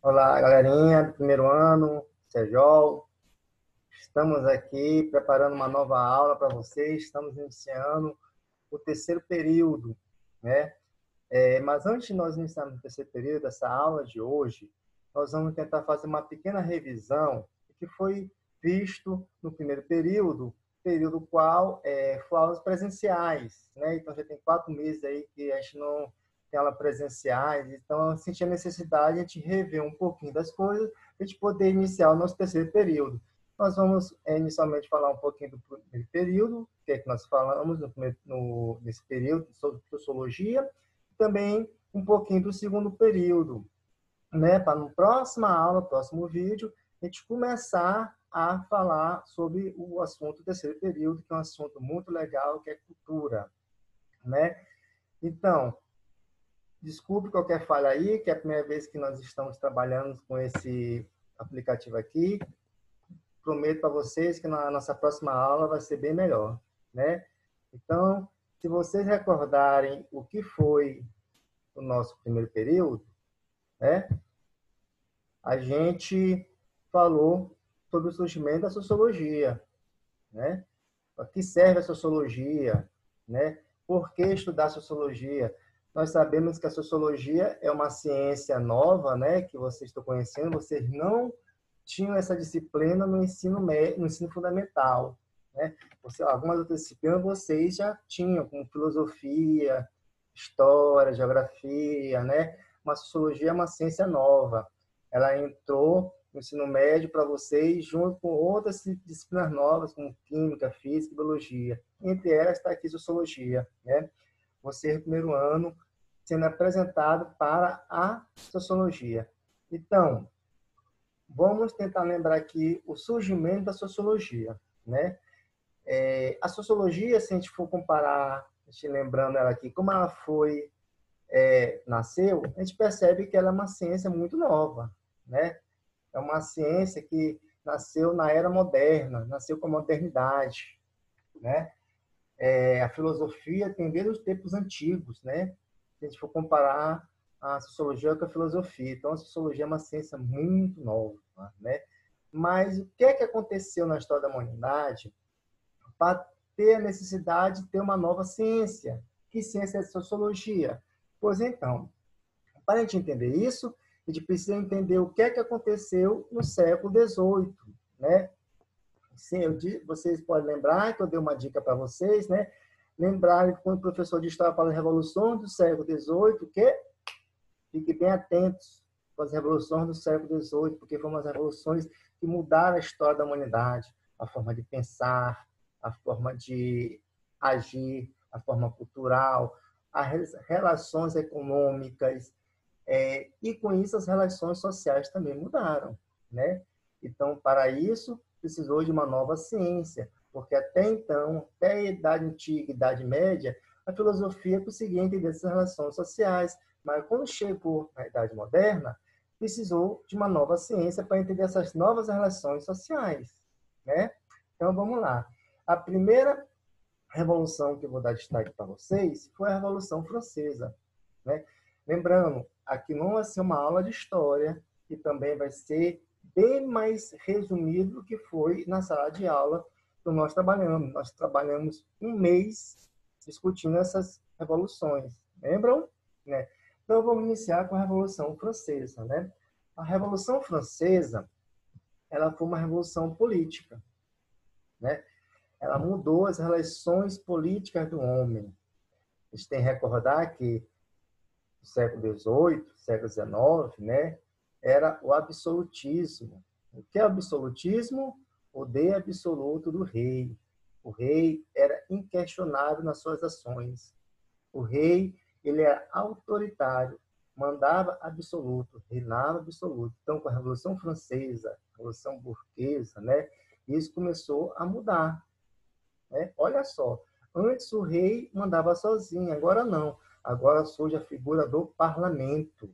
Olá, galerinha do primeiro ano, Sejol. Estamos aqui preparando uma nova aula para vocês. Estamos iniciando o terceiro período, né? Mas antes de nós iniciarmos o terceiro período, essa aula de hoje, nós vamos tentar fazer uma pequena revisão do que foi visto no primeiro período, período qual foi aulas presenciais, né? Então já tem 4 meses aí que a gente não tem aula presenciais, então eu senti a necessidade de a gente rever um pouquinho das coisas para a gente poder iniciar o nosso terceiro período. Nós vamos inicialmente falar um pouquinho do primeiro período, o que é que nós falamos nesse período sobre sociologia, também um pouquinho do segundo período, né? Para no próxima aula, próximo vídeo, a gente começar a falar sobre o assunto do terceiro período, que é um assunto muito legal, que é cultura, né? Então, desculpe qualquer falha aí, que é a primeira vez que nós estamos trabalhando com esse aplicativo aqui. Prometo para vocês que na nossa próxima aula vai ser bem melhor, né? Então, se vocês recordarem o que foi o nosso primeiro período, né? A gente falou sobre o surgimento da sociologia, né? Para que serve a sociologia, né? Por que estudar sociologia? Nós sabemos que a sociologia é uma ciência nova, né? Que vocês estão conhecendo, vocês não tinham essa disciplina no ensino médio, no ensino fundamental, né? Algumas outras disciplinas vocês já tinham, como filosofia, história, geografia, né? Mas sociologia é uma ciência nova. Ela entrou no ensino médio para vocês, junto com outras disciplinas novas, como química, física e biologia. Entre elas está aqui sociologia, né? Você, no primeiro ano, sendo apresentado para a sociologia. Então, vamos tentar lembrar aqui o surgimento da sociologia, né? A sociologia, se a gente for comparar, a gente lembrando ela aqui, como ela nasceu, a gente percebe que ela é uma ciência muito nova, né? É uma ciência que nasceu na era moderna, nasceu com a modernidade, né? A filosofia tem desde os tempos antigos, né? Se a gente for comparar a sociologia com a filosofia, então a sociologia é uma ciência muito nova, né? Mas o que é que aconteceu na história da humanidade para ter a necessidade de ter uma nova ciência? Que ciência é a sociologia? Pois então, para a gente entender isso, a gente precisa entender o que é que aconteceu no século XVIII, né? Sim, vocês podem lembrar que eu dei uma dica para vocês, né? Lembrar que quando o professor de História fala de revoluções do século XVIII, que fiquem bem atentos com as revoluções do século XVIII, porque foram as revoluções que mudaram a história da humanidade, a forma de pensar, a forma de agir, a forma cultural, as relações econômicas, e com isso as relações sociais também mudaram, né? Então, para isso, precisou de uma nova ciência, porque até então, até a Idade Antiga e Idade Média, a filosofia conseguia entender essas relações sociais, mas quando chegou na Idade Moderna, precisou de uma nova ciência para entender essas novas relações sociais, né? Então, vamos lá. A primeira revolução que eu vou dar destaque para vocês foi a Revolução Francesa, né? Lembrando, aqui não vai ser uma aula de história, que também vai ser bem mais resumido do que foi na sala de aula que nós trabalhamos. Nós trabalhamos um mês discutindo essas revoluções, lembram? Né? Então, vamos iniciar com a Revolução Francesa, né? A Revolução Francesa, ela foi uma revolução política, né? Ela mudou as relações políticas do homem. A gente tem que recordar que no século XVIII, século XIX, né, era o absolutismo. O que é o absolutismo? O poder absoluto do rei. O rei era inquestionável nas suas ações. O rei, ele era autoritário, mandava absoluto, reinava absoluto. Então, com a Revolução Francesa, a Revolução Burguesa, né, isso começou a mudar, né? Olha só, antes o rei mandava sozinho, agora não. Agora surge a figura do parlamento,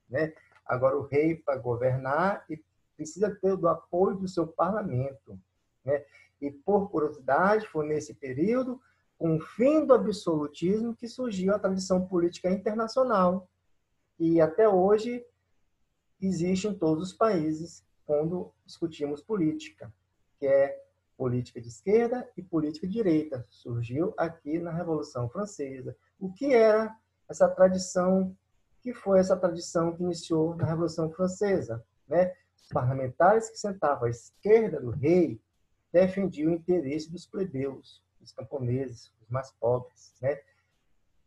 né? Agora o rei, para governar, e precisa ter o apoio do seu parlamento, né? E por curiosidade, foi nesse período, com o fim do absolutismo, que surgiu a tradição política internacional. E até hoje existe em todos os países quando discutimos política, que é política de esquerda e política de direita. Surgiu aqui na Revolução Francesa. O que era essa tradição? Que foi essa tradição que iniciou na Revolução Francesa, né? Os parlamentares que sentavam à esquerda do rei defendiam o interesse dos plebeus, dos camponeses, dos mais pobres, né?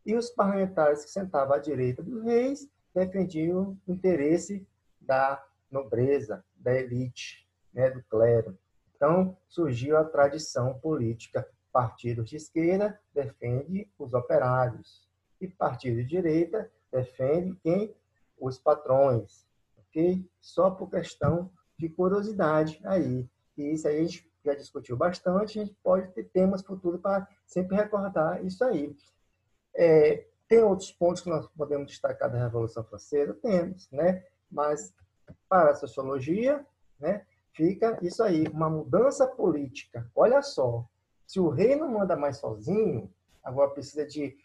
E os parlamentares que sentavam à direita dos reis defendiam o interesse da nobreza, da elite, né, do clero. Então, surgiu a tradição política. Partidos de esquerda defende os operários e partido de direita defende quem? Os patrões. Ok? Só por questão de curiosidade aí. E isso aí a gente já discutiu bastante, a gente pode ter temas futuros para sempre recordar isso aí. Tem outros pontos que nós podemos destacar da Revolução Francesa? Temos, né? Mas para a sociologia, né, fica isso aí, uma mudança política. Olha só, se o rei não manda mais sozinho, agora precisa de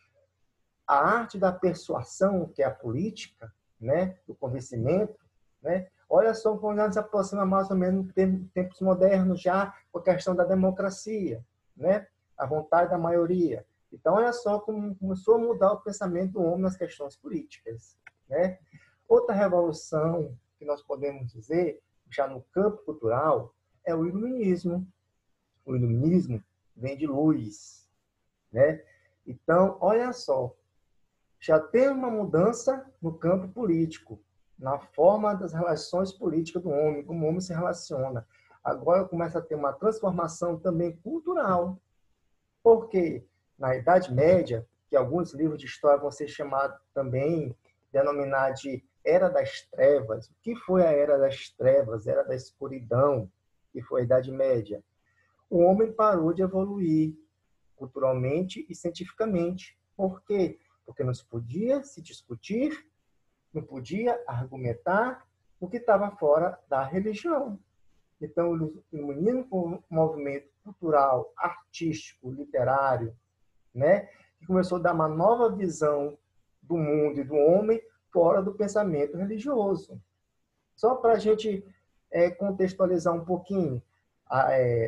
a arte da persuasão, que é a política, né, do convencimento, né? Olha só como já se aproxima mais ou menos tempos modernos já com a questão da democracia, né? A vontade da maioria. Então, olha só como começou a mudar o pensamento do homem nas questões políticas, né? Outra revolução que nós podemos dizer, já no campo cultural, é o iluminismo. O iluminismo vem de luz, né? Então, olha só, já tem uma mudança no campo político, na forma das relações políticas do homem, como o homem se relaciona. Agora começa a ter uma transformação também cultural, porque na Idade Média, que alguns livros de história vão ser chamados também, denominar de Era das Trevas. O que foi a Era das Trevas? Era da escuridão, que foi a Idade Média. O homem parou de evoluir culturalmente e cientificamente. Por quê? Porque não se podia se discutir, não podia argumentar o que estava fora da religião. Então, o iluminismo foi um movimento cultural, artístico, literário, né, que começou a dar uma nova visão do mundo e do homem fora do pensamento religioso. Só para a gente contextualizar um pouquinho,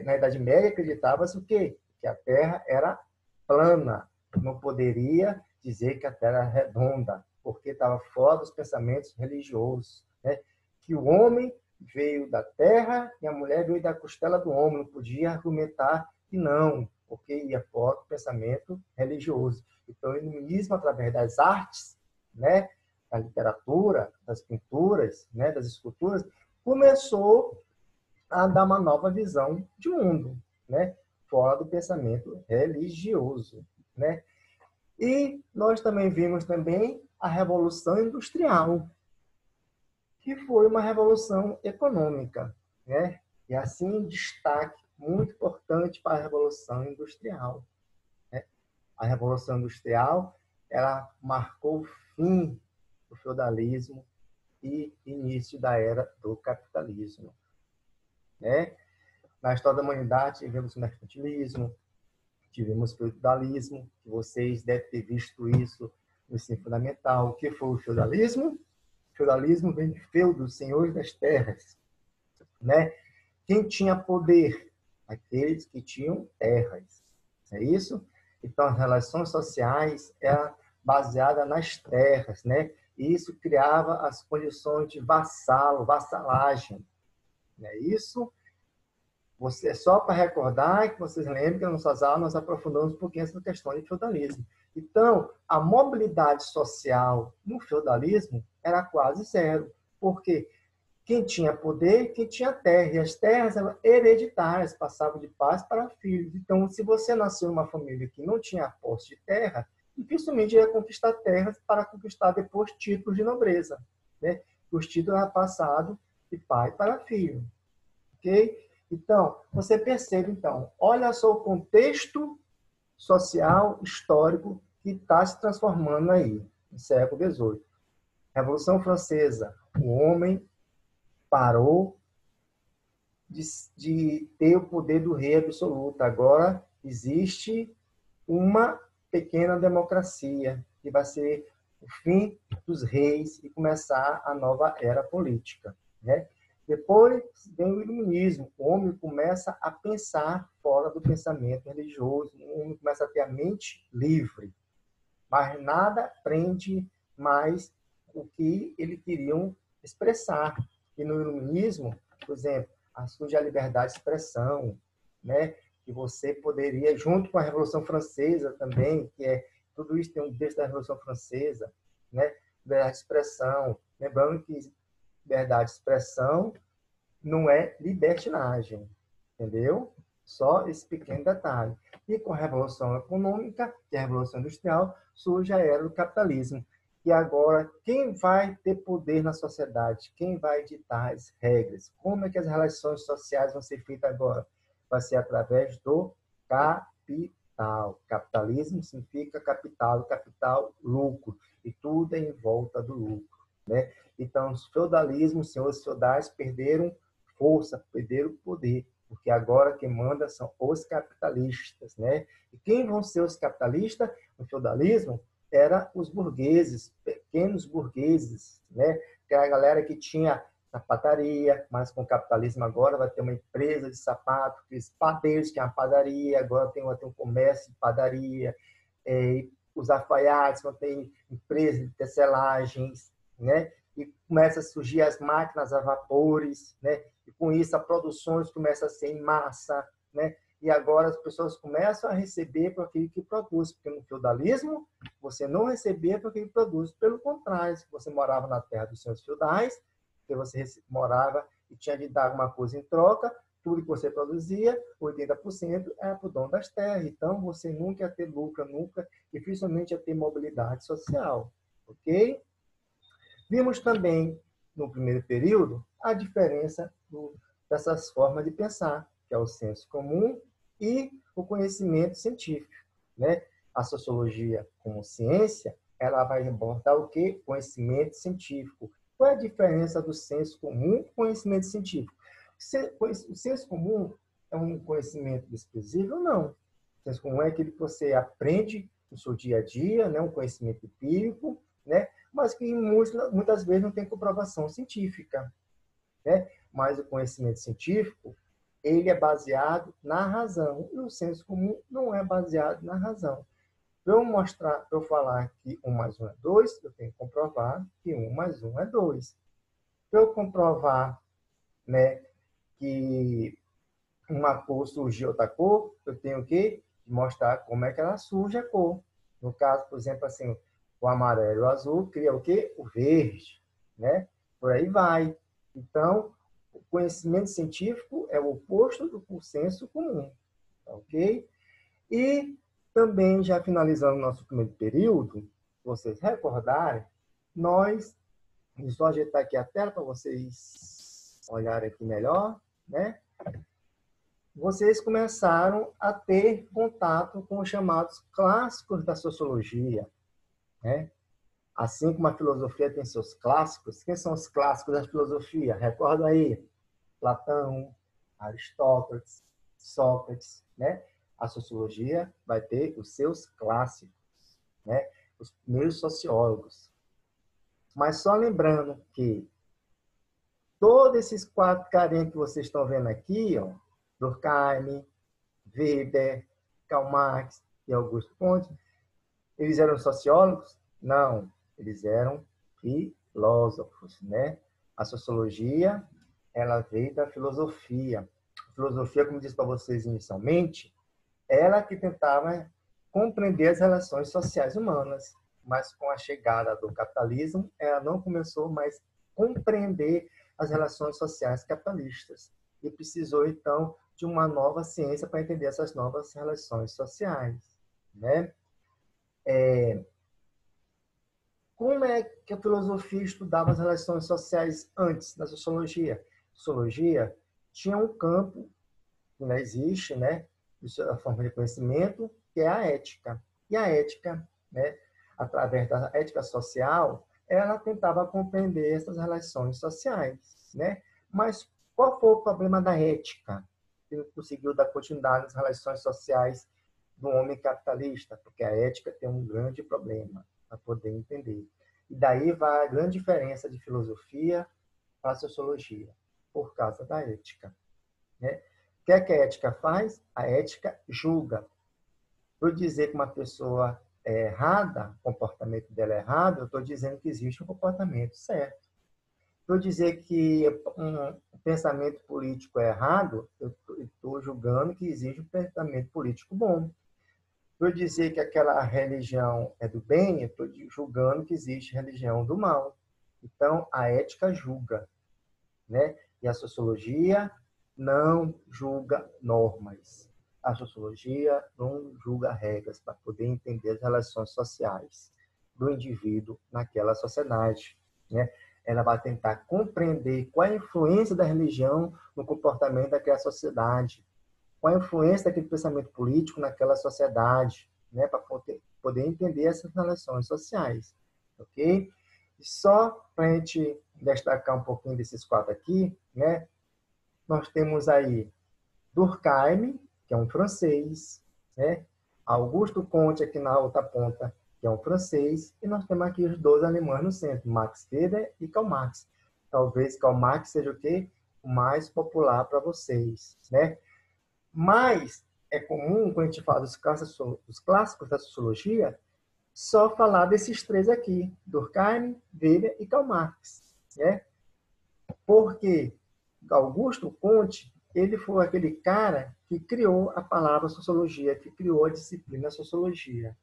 na Idade Média acreditava-se o quê? Que a Terra era plana, não poderia dizer que a Terra era redonda, porque estava fora dos pensamentos religiosos, né? Que o homem veio da terra e a mulher veio da costela do homem, não podia argumentar que não, porque ia fora do pensamento religioso. Então, o iluminismo, através das artes, né, da literatura, das pinturas, né, das esculturas, começou a dar uma nova visão de mundo, né, fora do pensamento religioso, né? E nós também vimos também a Revolução Industrial, que foi uma revolução econômica, né? E assim, destaque muito importante para a Revolução Industrial, né? A Revolução Industrial, ela marcou o fim do feudalismo e início da era do capitalismo, né? Na história da humanidade, tivemos o mercantilismo, tivemos o feudalismo, que vocês devem ter visto isso no ensino fundamental. O que foi o feudalismo? O feudalismo vem de feudo, senhores das terras, né? Quem tinha poder? Aqueles que tinham terras. É isso? Então, as relações sociais eram baseadas nas terras, né? E isso criava as condições de vassalagem. Não é isso? Você, só para recordar que vocês lembrem que nas nossas aulas nós aprofundamos um pouquinho essa questão de feudalismo. Então, a mobilidade social no feudalismo era quase zero, porque quem tinha poder, quem tinha terra, e as terras eram hereditárias, passavam de pais para filhos. Então, se você nasceu em uma família que não tinha posse de terra, dificilmente ia conquistar terras para conquistar depois títulos de nobreza, né? Os títulos eram passados de pai para filho, ok? Então, você percebe, então, olha só o contexto social, histórico, que está se transformando aí, no século XVIII. Revolução Francesa, o homem parou de ter o poder do rei absoluto. Agora existe uma pequena democracia, que vai ser o fim dos reis e começar a nova era política, né? Depois vem o iluminismo. O homem começa a pensar fora do pensamento religioso, o homem começa a ter a mente livre, mas nada prende mais o que eles queriam expressar. E no iluminismo, por exemplo, surge a liberdade de expressão, né? Que você poderia, junto com a Revolução Francesa também, que é tudo isso tem um berço da Revolução Francesa, né? Liberdade de expressão. Lembrando que liberdade de expressão não é libertinagem, entendeu? Só esse pequeno detalhe. E com a Revolução Econômica, que é a Revolução Industrial, surge a era do capitalismo. E agora, quem vai ter poder na sociedade? Quem vai ditar as regras? Como é que as relações sociais vão ser feitas agora? Vai ser através do capital. Capitalismo significa capital, capital, lucro. E tudo é em volta do lucro, né? Então, os feudalismos, os senhores feudais perderam força, perderam poder, porque agora quem manda são os capitalistas, né? E quem vão ser os capitalistas no feudalismo? Era os burgueses, pequenos burgueses, né? Que era a galera que tinha sapataria, mas com o capitalismo agora vai ter uma empresa de sapato, aqueles padeiros que é uma padaria, agora vai ter um comércio de padaria, os alfaiates vão ter empresas de tecelagens, né? E começa a surgir as máquinas a vapores, né? E com isso as produções começam a ser em massa, né? E agora as pessoas começam a receber por aquilo que produz, porque no feudalismo você não recebia por aquilo que produz, pelo contrário, se você morava na terra dos seus feudais, que você morava e tinha de dar alguma coisa em troca, tudo que você produzia, 80% era para o dono das terras. Então, você nunca ia ter lucro, nunca, dificilmente ia ter mobilidade social, ok? Vimos também, no primeiro período, a diferença dessas formas de pensar, que é o senso comum e o conhecimento científico, né? A sociologia como ciência, ela vai abordar o quê? Conhecimento científico. Qual é a diferença do senso comum e conhecimento científico? O senso comum é um conhecimento desprezível? Não. O senso comum é aquele que você aprende no seu dia a dia, né? Um conhecimento empírico, né? Mas que muitas vezes não tem comprovação científica, né? Mas o conhecimento científico, ele é baseado na razão, e o senso comum não é baseado na razão. Para eu falar que 1 mais 1 é 2, eu tenho que comprovar que 1 mais 1 é 2. Para eu comprovar, né, que uma cor surgiu outra cor, eu tenho que mostrar como é que ela surge a cor. No caso, por exemplo, assim, o amarelo e o azul cria o quê? O verde, né? Por aí vai. Então, o conhecimento científico é o oposto do senso comum, ok? E também, já finalizando o nosso primeiro período, vocês recordarem, nós, vou só ajeitar aqui a tela para vocês olharem aqui melhor, né? Vocês começaram a ter contato com os chamados clássicos da sociologia, né? Assim como a filosofia tem seus clássicos, quem são os clássicos da filosofia? Recorda aí, Platão, Aristóteles, Sócrates, né? A sociologia vai ter os seus clássicos, né? Os primeiros sociólogos. Mas só lembrando que todos esses 4 carinhas que vocês estão vendo aqui, ó, Durkheim, Weber, Karl Marx e Augusto Comte, eles eram sociólogos? Não, eles eram filósofos, né? A sociologia, ela veio da filosofia. A filosofia, como disse para vocês inicialmente, ela que tentava compreender as relações sociais humanas, mas com a chegada do capitalismo, ela não começou mais a compreender as relações sociais capitalistas e precisou então de uma nova ciência para entender essas novas relações sociais, né? Como é que a filosofia estudava as relações sociais antes da sociologia? A sociologia tinha um campo que não existe, né? A forma de conhecimento, que é a ética. E a ética, né? Através da ética social, ela tentava compreender essas relações sociais, né? Mas qual foi o problema da ética? Que não conseguiu dar continuidade nas relações sociais do homem capitalista, porque a ética tem um grande problema. para poder entender. E daí vai a grande diferença de filosofia para a sociologia, por causa da ética, né? O que é que a ética faz? A ética julga. Por dizer que uma pessoa é errada, o comportamento dela é errado, eu estou dizendo que existe um comportamento certo. Por dizer que um pensamento político é errado, eu estou julgando que existe um pensamento político bom. Por dizer que aquela religião é do bem, eu estou julgando que existe religião do mal. Então, a ética julga, né? E a sociologia não julga normas. A sociologia não julga regras para poder entender as relações sociais do indivíduo naquela sociedade, né? Ela vai tentar compreender qual é a influência da religião no comportamento daquela sociedade, qual a influência daquele pensamento político naquela sociedade, né? Para poder entender essas relações sociais, ok? E só para a gente destacar um pouquinho desses quatro aqui, né? Nós temos aí Durkheim, que é um francês, né? Augusto Comte, aqui na outra ponta, que é um francês, e nós temos aqui os dois alemães no centro, Max Weber e Karl Marx. Talvez Karl Marx seja o quê? O mais popular para vocês, né? Mas é comum, quando a gente fala dos clássicos da sociologia, só falar desses três aqui, Durkheim, Weber e Karl Marx, né? Porque Augusto Comte, ele foi aquele cara que criou a palavra sociologia, que criou a disciplina sociologia,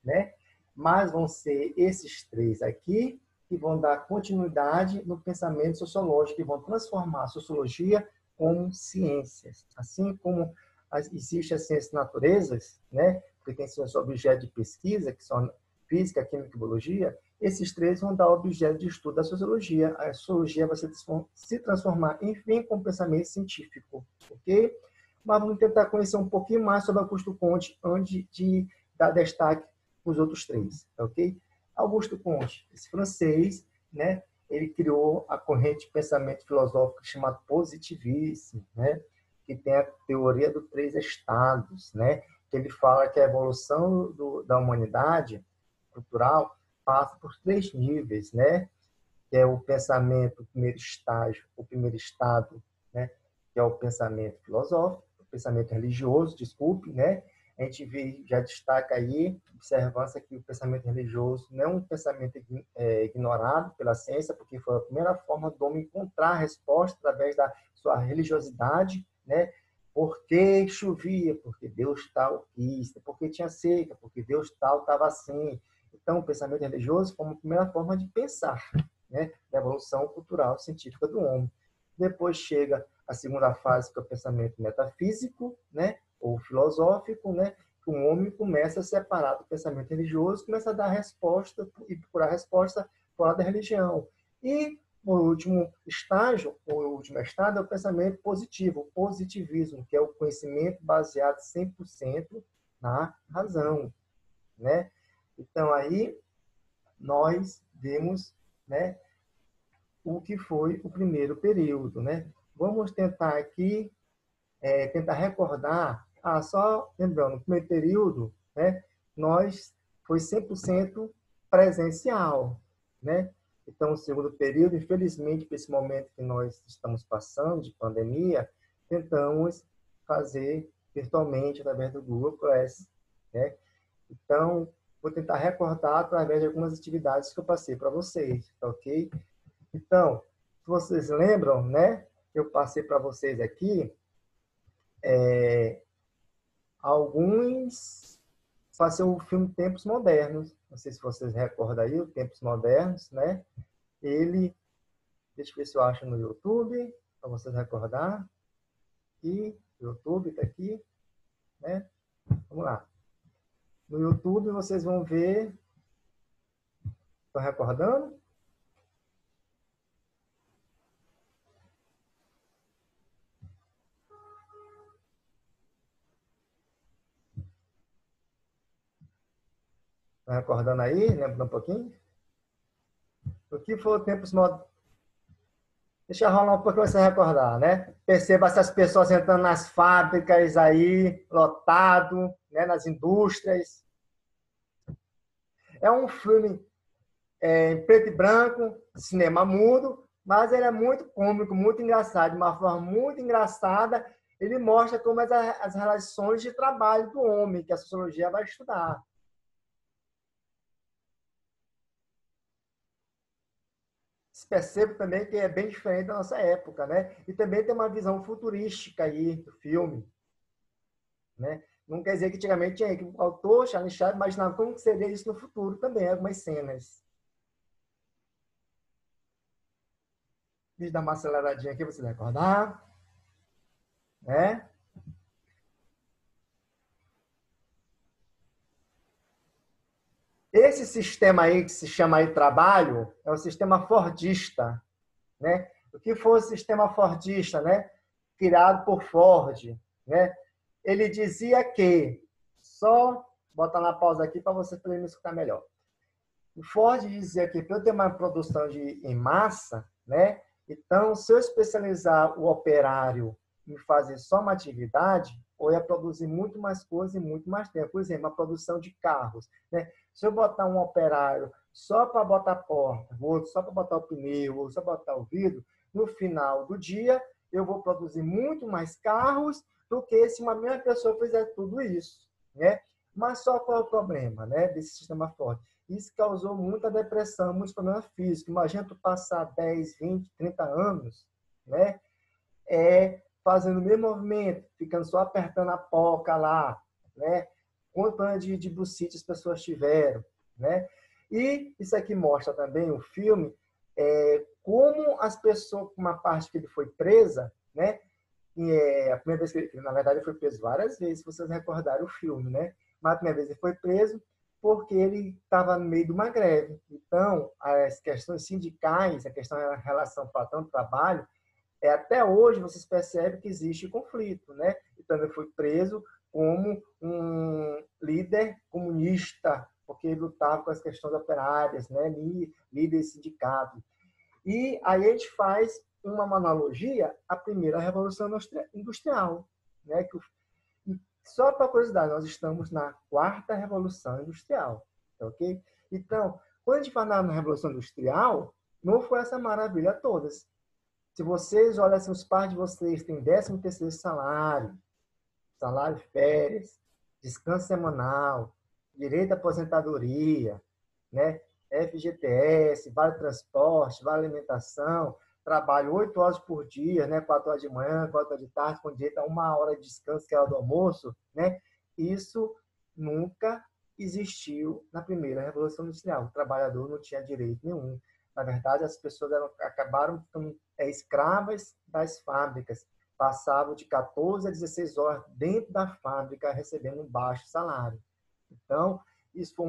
né? Mas vão ser esses três aqui que vão dar continuidade no pensamento sociológico, que vão transformar a sociologia como ciências. Assim como existe as ciências naturezas, né? Porque tem seus objetos de pesquisa, que são física, química e biologia, esses três vão dar objeto de estudo da sociologia. A sociologia vai se transformar, enfim, com pensamento científico, ok? Mas vamos tentar conhecer um pouquinho mais sobre Augusto Comte antes de dar destaque para os outros três, ok? Augusto Comte, esse francês, né? Ele criou a corrente de pensamento filosófico chamada positivismo, né? Que tem a teoria dos três estados, né? Que ele fala que a evolução da humanidade cultural passa por três níveis, né? Que é o pensamento, o primeiro estágio, o primeiro estado, né? Que é o pensamento filosófico, o pensamento religioso, desculpe, né? A gente vê, já destaca aí, observância que o pensamento religioso não é um pensamento ignorado pela ciência, porque foi a primeira forma do homem encontrar a resposta através da sua religiosidade, né? Por que chovia? Porque Deus tal quis. Porque tinha seca? Porque Deus tal estava assim. Então, o pensamento religioso foi uma primeira forma de pensar, né? Da evolução cultural científica do homem. Depois chega a segunda fase, que é o pensamento metafísico, né? Ou filosófico, né? Que o homem começa a separar do pensamento religioso, começa a dar resposta e procurar resposta fora da religião. E o último estágio, ou o último estado, é o pensamento positivo, o positivismo, que é o conhecimento baseado 100% na razão, né? Então, aí, nós vemos, né, o que foi o primeiro período, né? Vamos tentar aqui, tentar recordar, só lembrando, o primeiro período, né, nós foi 100% presencial, né? Então, o segundo período, infelizmente, para esse momento que nós estamos passando, de pandemia, tentamos fazer virtualmente, através do Google Class, né? Então, vou tentar recordar através de algumas atividades que eu passei para vocês, tá ok? Então, se vocês lembram, né? Eu passei para vocês aqui alguns... Passei o filme Tempos Modernos. Não sei se vocês recordam aí, o Tempos Modernos, né? Ele... Deixa eu ver se eu acho no YouTube, para vocês recordar. E o YouTube está aqui, né? Vamos lá. No YouTube vocês vão ver... Estão recordando? Estão recordando aí? Lembra um pouquinho? O que foi o Tempos Modernos? Deixa rolar um pouco para você recordar, né? Perceba essas pessoas entrando nas fábricas aí, lotado, né? Nas indústrias. É um filme em preto e branco, cinema mudo, mas ele é muito cômico, muito engraçado, de uma forma muito engraçada. Ele mostra como as relações de trabalho do homem, que a sociologia vai estudar. Se percebe também que é bem diferente da nossa época, né? E também tem uma visão futurística aí do filme, né? Não quer dizer que antigamente tinha que o autor, Charlie Chaplin, imaginava como seria isso no futuro também, algumas cenas. Deixa eu dar uma aceleradinha aqui para você recordar, né? Esse sistema aí que se chama aí trabalho é o sistema fordista, né? O que foi o sistema fordista, né? Criado por Ford, né? Ele dizia que só botar na pausa aqui para você poder me escutar melhor. O Ford dizia que para eu ter uma produção em massa, né? Então, se eu especializar o operário em fazer só uma atividade, ou ia produzir muito mais coisa e muito mais tempo. Por exemplo, a produção de carros, né? Se eu botar um operário só para botar a porta, outro só para botar o pneu, ou só botar o vidro, no final do dia eu vou produzir muito mais carros do que se uma mesma pessoa fizer tudo isso, né? Mas só qual é o problema, né, desse sistema Ford? Isso causou muita depressão, muitos problemas físicos. Imagina tu passar 10, 20, 30 anos, né, fazendo o mesmo movimento, ficando só apertando a poca lá, né? Quanto anos de bucite as pessoas tiveram, né? E isso aqui mostra também o filme, como as pessoas, uma parte que ele foi presa, né? A primeira vez que ele, na verdade, ele foi preso várias vezes, se vocês recordarem o filme, né? Mas a primeira vez ele foi preso porque ele estava no meio de uma greve. Então, as questões sindicais, a questão da relação patrão-trabalho, até hoje vocês percebem que existe conflito, né? Então ele foi preso como um líder comunista, porque ele lutava com as questões operárias, né? Líder sindicato. E aí a gente faz uma analogia à primeira revolução industrial, né? Só para curiosidade, nós estamos na quarta revolução industrial, ok? Então, quando a gente fala na revolução industrial, não foi essa maravilha toda. Se vocês olham assim, os pais de vocês têm 13º salário, salário férias, descanso semanal, direito à aposentadoria, né? FGTS, vale transporte, vale alimentação, trabalho 8 horas por dia, né? 4 horas de manhã, 4 horas de tarde, com direito a 1 hora de descanso, que é a hora do almoço, né? Isso nunca existiu na primeira Revolução Industrial. O trabalhador não tinha direito nenhum. Na verdade, as pessoas acabaram ficando escravas das fábricas. Passavam de 14 a 16 horas dentro da fábrica recebendo um baixo salário. Então, isso foi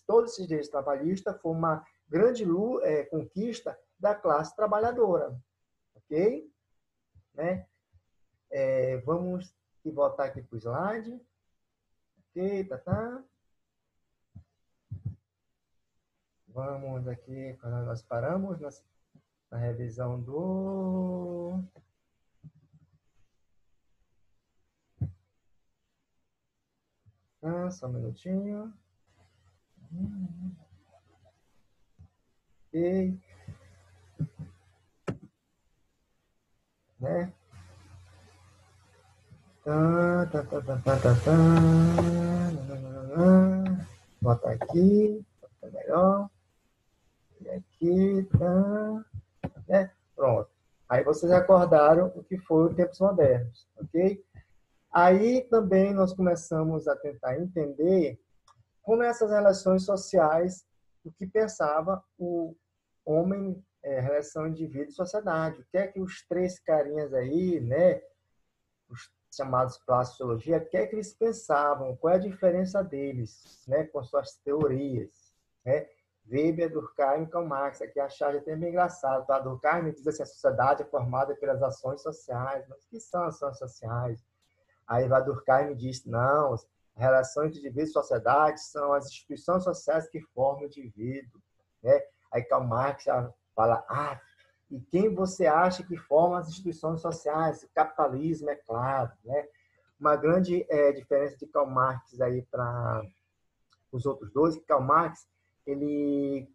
todos esses direitos trabalhistas foi uma grande conquista da classe trabalhadora. Ok? Né? Vamos voltar aqui para o slide. Ok, tá. Vamos aqui, quando nós paramos na revisão do... só um minutinho. Ok. Né? Botar aqui, botar melhor. E aqui, né? Pronto. Aí vocês acordaram o que foi os tempos modernos, ok? Aí também nós começamos a tentar entender como essas relações sociais, o que pensava o homem, relação indivíduo e sociedade. O que é que os três carinhas aí, né, os chamados clássicos de sociologia, o que é que eles pensavam? Qual é a diferença deles, né, com suas teorias, né? Weber, Durkheim e Karl Marx. Aqui a charge é até bem engraçada. Tá? Durkheim diz assim, a sociedade é formada pelas ações sociais. Mas o que são ações sociais? Aí vai Durkheim diz, não, as relações entre indivíduo e sociedade são as instituições sociais que formam o indivíduo. Né? Aí Karl Marx já fala, e quem você acha que forma as instituições sociais? O capitalismo, é claro. Né? Uma grande diferença de Karl Marx aí para os outros dois, que Karl Marx, ele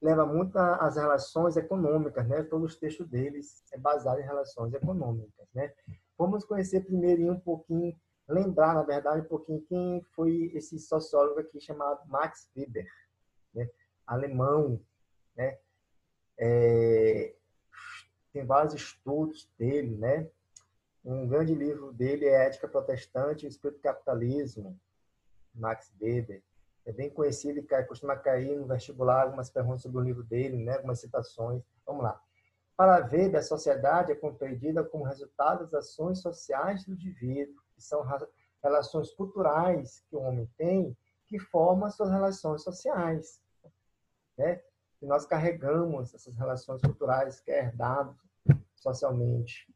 leva muito às relações econômicas, né? Todos os textos deles é baseado em relações econômicas, né? Vamos conhecer primeiro um pouquinho, lembrar, na verdade, um pouquinho quem foi esse sociólogo aqui chamado Max Weber, né? Alemão, né? Tem vários estudos dele, né? Um grande livro dele é Ética Protestante e o Espírito do Capitalismo, Max Weber. É bem conhecido e costuma cair no vestibular algumas perguntas sobre o livro dele, né? Algumas citações. Vamos lá. Para Weber, a sociedade é compreendida como resultado das ações sociais do indivíduo, que são relações culturais que o homem tem, que formam as suas relações sociais, né? E nós carregamos essas relações culturais que é herdado socialmente.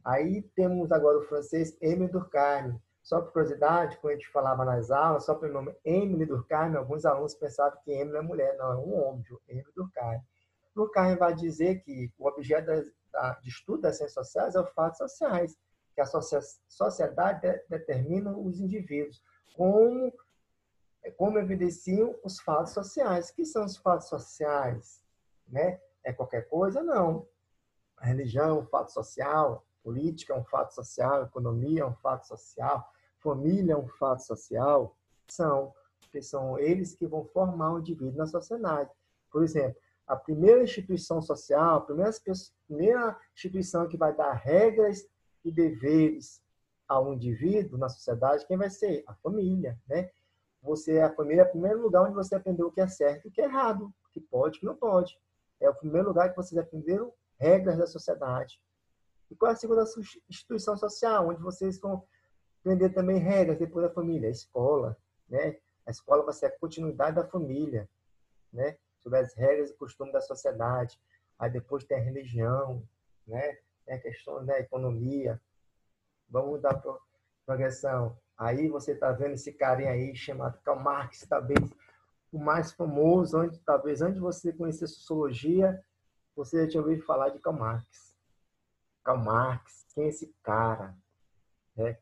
Aí temos agora o francês Émile Durkheim. Só por curiosidade, quando a gente falava nas aulas, só pelo nome Émile Durkheim, alguns alunos pensavam que Émile é mulher. Não, é um homem, Émile Durkheim. Durkheim vai dizer que o objeto de estudo das ciências sociais é os fatos sociais, que a sociedade determina os indivíduos, como evidenciam os fatos sociais. O que são os fatos sociais? Né? É qualquer coisa? Não. A religião é um fato social, política é um fato social, economia é um fato social, família é um fato social. Porque são eles que vão formar o indivíduo na sociedade. Por exemplo, a primeira instituição social, a primeira instituição que vai dar regras e deveres ao indivíduo na sociedade, quem vai ser? A família, né? A família é o primeiro lugar onde você aprendeu o que é certo e o que é errado, o que pode e o que não pode. É o primeiro lugar que vocês aprenderam regras da sociedade. E qual é a segunda instituição social, onde vocês vão aprender também regras depois da família? A escola, né? A escola vai ser a continuidade da família, né? Sobre as regras e costumes da sociedade. Aí depois tem a religião, né? Tem a questão da economia. Vamos dar progressão. Aí você está vendo esse carinha aí chamado Karl Marx, talvez o mais famoso, talvez antes de você conhecer sociologia, você já tinha ouvido falar de Karl Marx. Karl Marx, quem é esse cara? Né?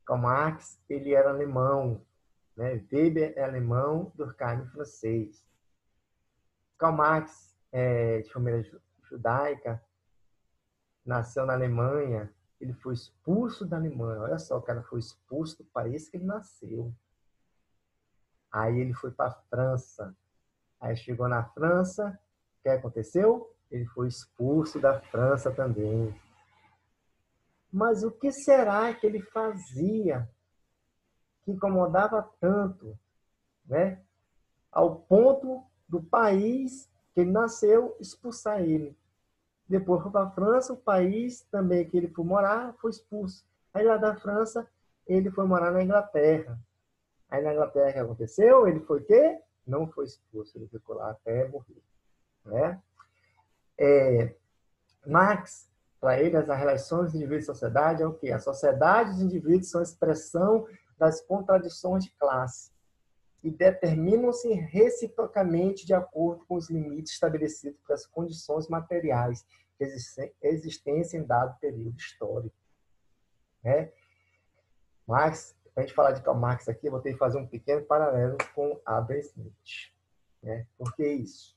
Karl Marx, ele era alemão. Né? Weber é alemão, Durkheim é francês. Karl Marx é de família judaica, nasceu na Alemanha, ele foi expulso da Alemanha. Olha só, o cara foi expulso do país que ele nasceu. Aí ele foi para a França. Aí chegou na França, o que aconteceu? Ele foi expulso da França também. Mas o que será que ele fazia que incomodava tanto, né? Ao ponto do país que ele nasceu expulsar ele. Depois foi para a França, o país também que ele foi morar foi expulso. Aí lá da França, ele foi morar na Inglaterra. Aí na Inglaterra o que aconteceu? Ele foi o quê? Não foi expulso, ele ficou lá até morrer. Né? Marx, para ele, as relações de indivíduo e sociedade é o quê? A sociedade e os indivíduos são a expressão das contradições de classe e determinam-se reciprocamente de acordo com os limites estabelecidos pelas condições materiais de existência em dado período histórico. Né? Marx, para a gente falar de Karl Marx aqui, eu vou ter que fazer um pequeno paralelo com Adam Smith. Né? Por que isso?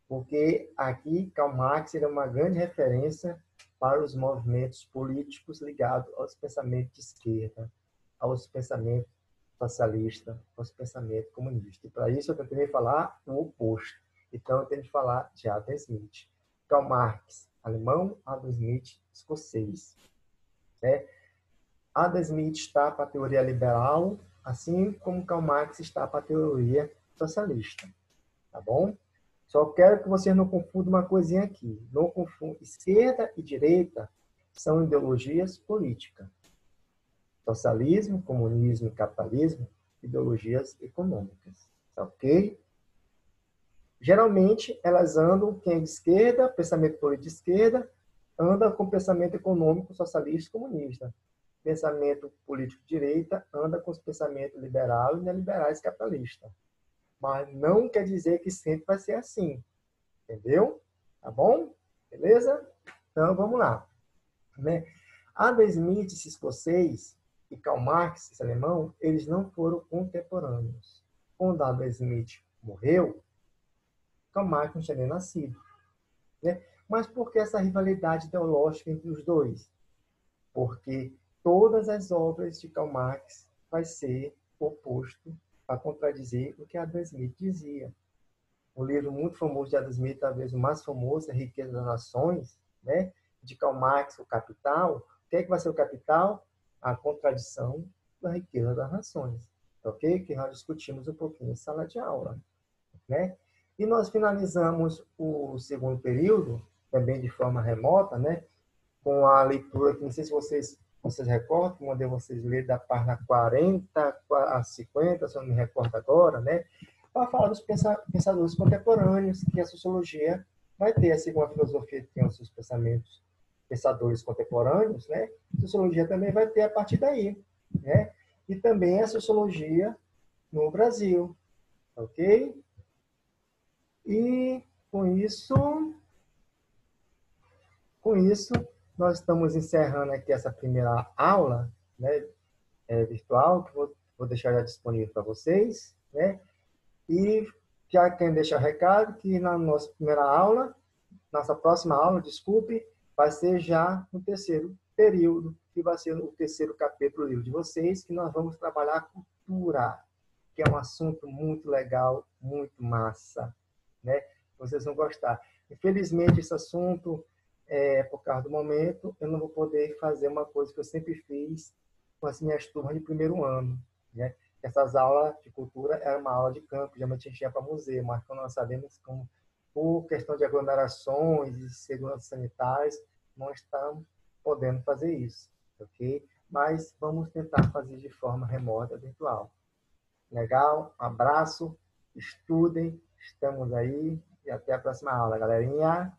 Porque aqui Karl Marx era uma grande referência para os movimentos políticos ligados aos pensamentos de esquerda, aos pensamentos socialistas, aos pensamentos comunistas. E para isso eu tentei falar o oposto. Então eu tenho que falar de Adam Smith. Karl Marx, alemão, Adam Smith, escocês. Né? Adam Smith está para a teoria liberal, assim como Karl Marx está para a teoria socialista. Tá bom? Só quero que vocês não confundam uma coisinha aqui. Não confundam. Esquerda e direita são ideologias políticas. Socialismo, comunismo e capitalismo, ideologias econômicas. Tá ok? Geralmente, elas andam, quem é de esquerda, pensamento político de esquerda, anda com pensamento econômico socialista e comunista. Pensamento político de direita anda com os pensamentos liberal e neoliberais capitalistas. Mas não quer dizer que sempre vai ser assim. Entendeu? Tá bom? Beleza? Então, vamos lá. Né? Adam Smith, esse escocês, e Karl Marx, esse alemão, eles não foram contemporâneos. Quando Adam Smith morreu, Karl Marx não tinha nem nascido, né? Mas por que essa rivalidade ideológica entre os dois? Porque todas as obras de Karl Marx vai ser oposto a contradizer o que Adam Smith dizia. Um livro muito famoso de Adam Smith, talvez o mais famoso, é Riqueza das Nações, né? De Karl Marx, o Capital. O que é que vai ser o Capital? A contradição da riqueza das nações, ok? Que nós discutimos um pouquinho em sala de aula, né? E nós finalizamos o segundo período, também de forma remota, né? Com a leitura, que não sei se vocês recordam, que mandei vocês ler da página 40 a 50, se eu não me recordo agora, né? Para falar dos pensadores contemporâneos, que a sociologia vai ter, assim como a filosofia tem os seus pensamentos, pensadores contemporâneos, né? A sociologia também vai ter a partir daí, né? E também a sociologia no Brasil, ok? E com isso, nós estamos encerrando aqui essa primeira aula, né, virtual, que vou deixar já disponível para vocês, né? E já quem deixa o recado que na nossa próxima aula, desculpe, vai ser já no terceiro período, que vai ser o terceiro capítulo do livro de vocês, que nós vamos trabalhar a cultura, que é um assunto muito legal, muito massa, né? Vocês vão gostar. Infelizmente, esse assunto, por causa do momento, eu não vou poder fazer uma coisa que eu sempre fiz com as minhas turmas de primeiro ano, né? Essas aulas de cultura era uma aula de campo, geralmente a gente ia para museu, mas como nós sabemos, como, por questão de aglomerações e segurança sanitárias, não estamos podendo fazer isso, ok? Mas vamos tentar fazer de forma remota, virtual. Legal? Um abraço, estudem, estamos aí e até a próxima aula, galerinha.